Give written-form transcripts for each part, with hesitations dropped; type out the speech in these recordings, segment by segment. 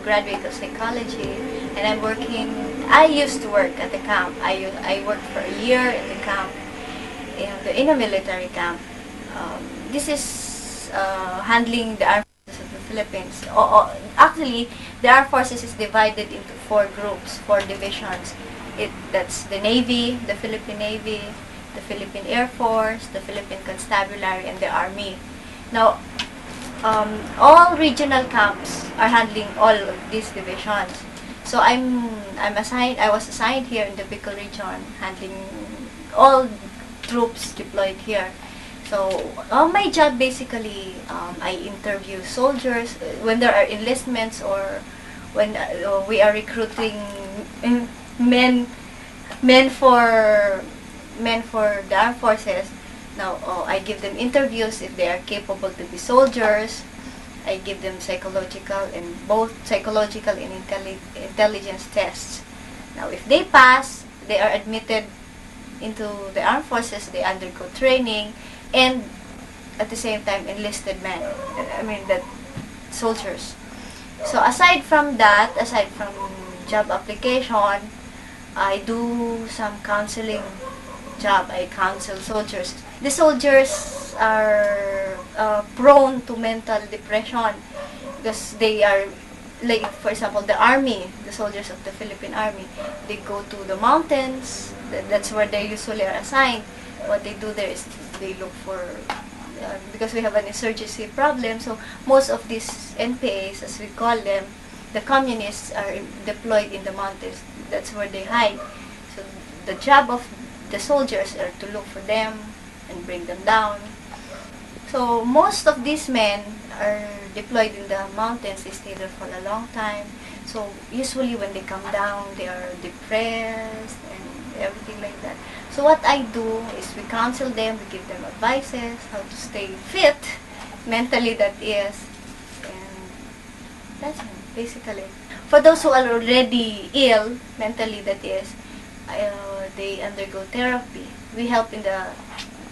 graduate of psychology, and I'm working. I used to work at the camp. I worked for a year in the camp, in a military camp. This is handling the armed forces of the Philippines. Actually, the armed forces is divided into 4 groups, 4 divisions. That's the Navy, the Philippine Navy, the Philippine Air Force, the Philippine Constabulary, and the Army. Now, all regional camps are handling all of these divisions. So I was assigned here in the Bicol region, handling all troops deployed here. So my job basically, I interview soldiers when there are enlistments, or when we are recruiting men for the armed forces. Now, I give them interviews if they are capable to be soldiers. I give them both psychological and intelligence tests. Now, if they pass, they are admitted into the armed forces. They undergo training, and at the same time, enlisted men. That soldiers. So aside from job application, I do some counseling job. I counsel soldiers. The soldiers are prone to mental depression because they are, like, for example, the army, the soldiers of the Philippine Army, they go to the mountains. That's where they usually are assigned. What they do there is they look for, because we have an insurgency problem, so most of these NPAs, as we call them, the communists, are deployed in the mountains. That's where they hide. So the job of the soldiers are to look for them and bring them down. So most of these men are deployed in the mountains. They stay there for a long time. So usually when they come down, they are depressed and everything like that. So what I do is we counsel them, we give them advices, how to stay fit, mentally that is, and that's it, basically. For those who are already ill, mentally that is, they undergo therapy. We help in the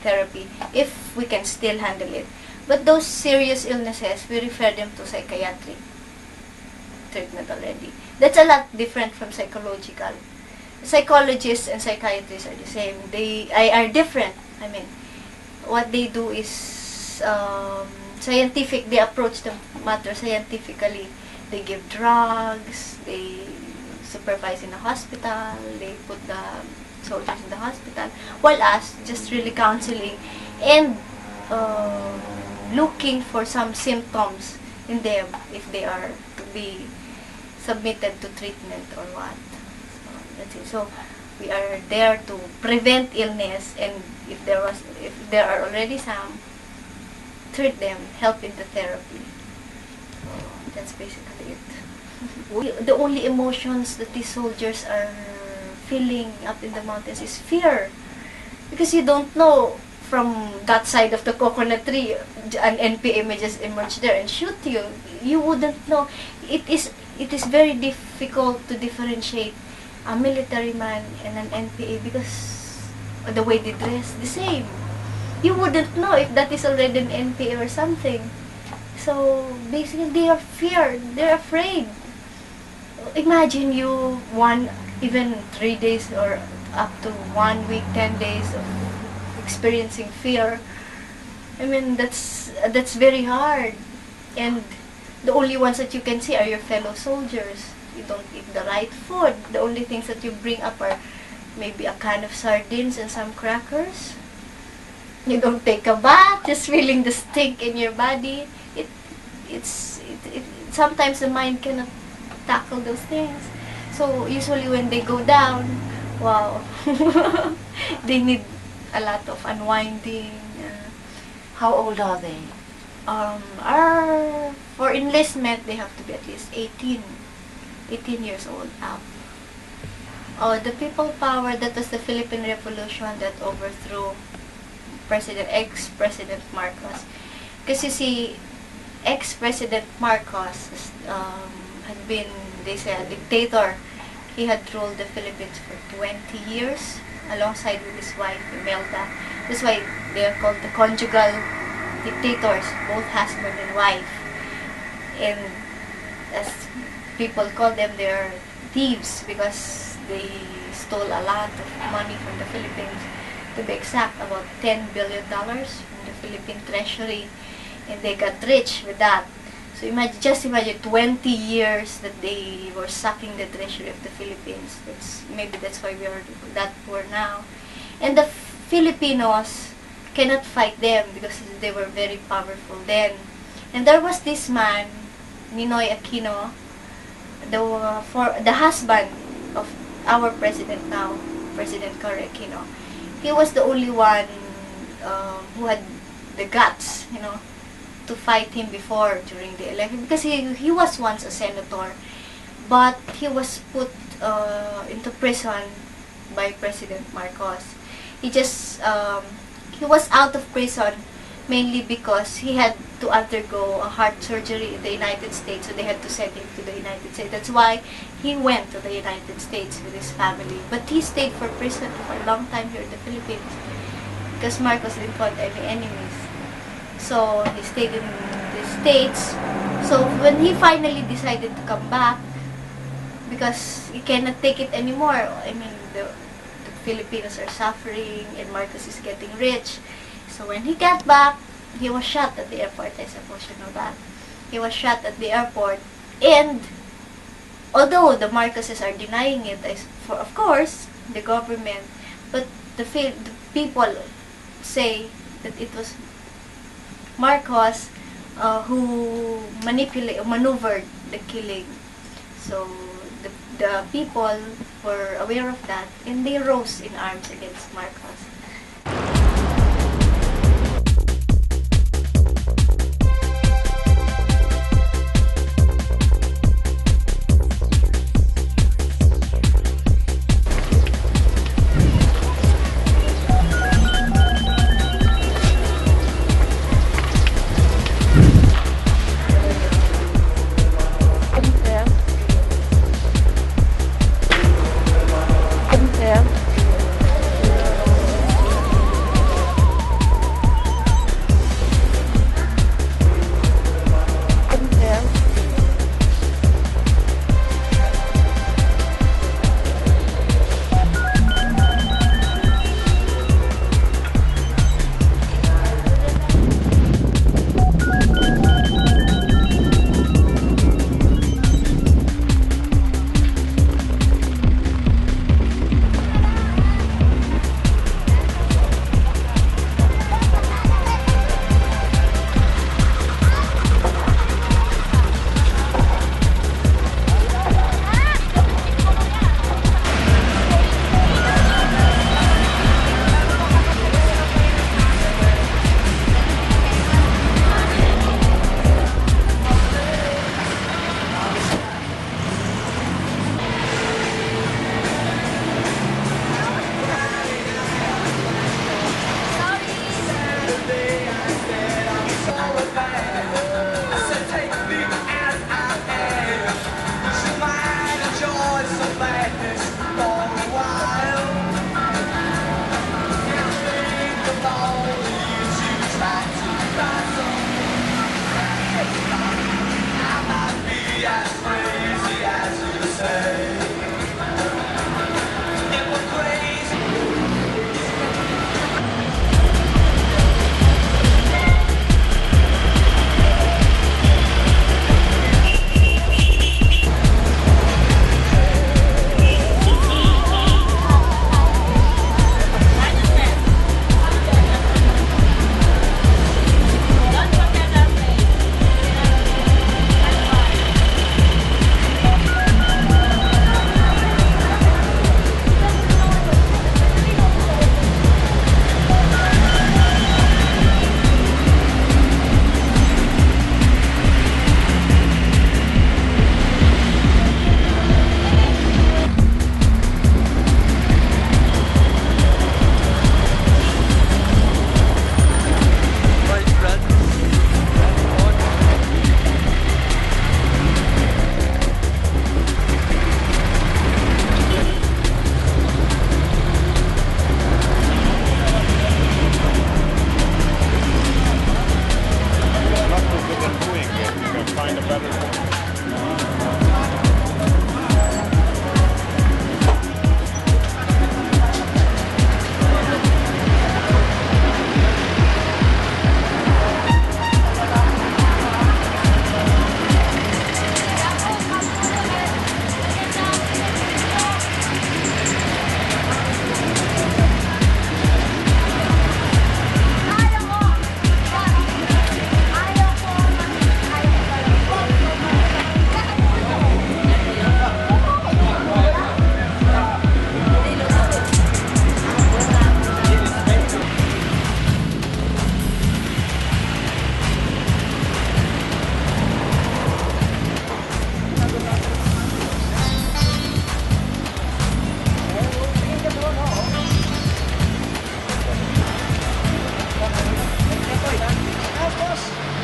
therapy if we can still handle it. But those serious illnesses, we refer them to psychiatric treatment already. That's a lot different from psychological. Psychologists and psychiatrists are the same. They are different. What they do is scientific. They approach the matter scientifically. They give drugs. They supervise in the hospital. They put the soldiers in the hospital. While us, just really counseling and looking for some symptoms in them if they are to be submitted to treatment or what. That's it. So we are there to prevent illness, and if there are already some, treat them, help in the therapy. So that's basically it. The only emotions that these soldiers are feeling up in the mountains is fear, because you don't know, from that side of the coconut tree an NPA may just emerge there and shoot you. You wouldn't know. It is very difficult to differentiate a military man and an NPA because the way they dress, the same. You wouldn't know if that is already an NPA or something. So basically, they are feared. They're afraid. Imagine you even 3 days or up to 1 week, 10 days of experiencing fear. That's very hard. And the only ones that you can see are your fellow soldiers. You don't eat the right food. The only things that you bring up are maybe a can of sardines and some crackers. You don't take a bath, just feeling the stink in your body. Sometimes the mind cannot tackle those things. So usually when they go down, wow, they need a lot of unwinding. How old are they? For enlistment, they have to be at least 18 years old up. The people power, that was the Philippine Revolution that overthrew ex-President Marcos. Because you see, ex-President Marcos had been, they say, a dictator. He had ruled the Philippines for 20 years alongside with his wife, Imelda. That's why they are called the conjugal dictators, both husband and wife. And as people call them they're thieves because they stole a lot of money from the Philippines. To be exact, about $10 billion from the Philippine treasury, and they got rich with that. So just imagine 20 years that they were sucking the treasury of the Philippines. Maybe that's why we are that poor now. And the Filipinos cannot fight them because they were very powerful then. And there was this man, Ninoy Aquino, the husband of our president now, President Cory Aquino. He was the only one who had the guts, to fight him before during the election, because he was once a senator, but he was put into prison by President Marcos. He was out of prison mainly because he had to undergo a heart surgery in the United States, so they had to send him to the United States. That's why he went to the United States with his family. But he stayed for prison for a long time here in the Philippines because Marcos didn't want any enemies. So he stayed in the States. So when he finally decided to come back, because he cannot take it anymore, the Filipinos are suffering and Marcos is getting rich. So when he got back, he was shot at the airport. I suppose you know that. He was shot at the airport, and although the Marcoses are denying it, of course, the government, but the people say that it was Marcos who maneuvered the killing. So the people were aware of that, and they rose in arms against Marcos.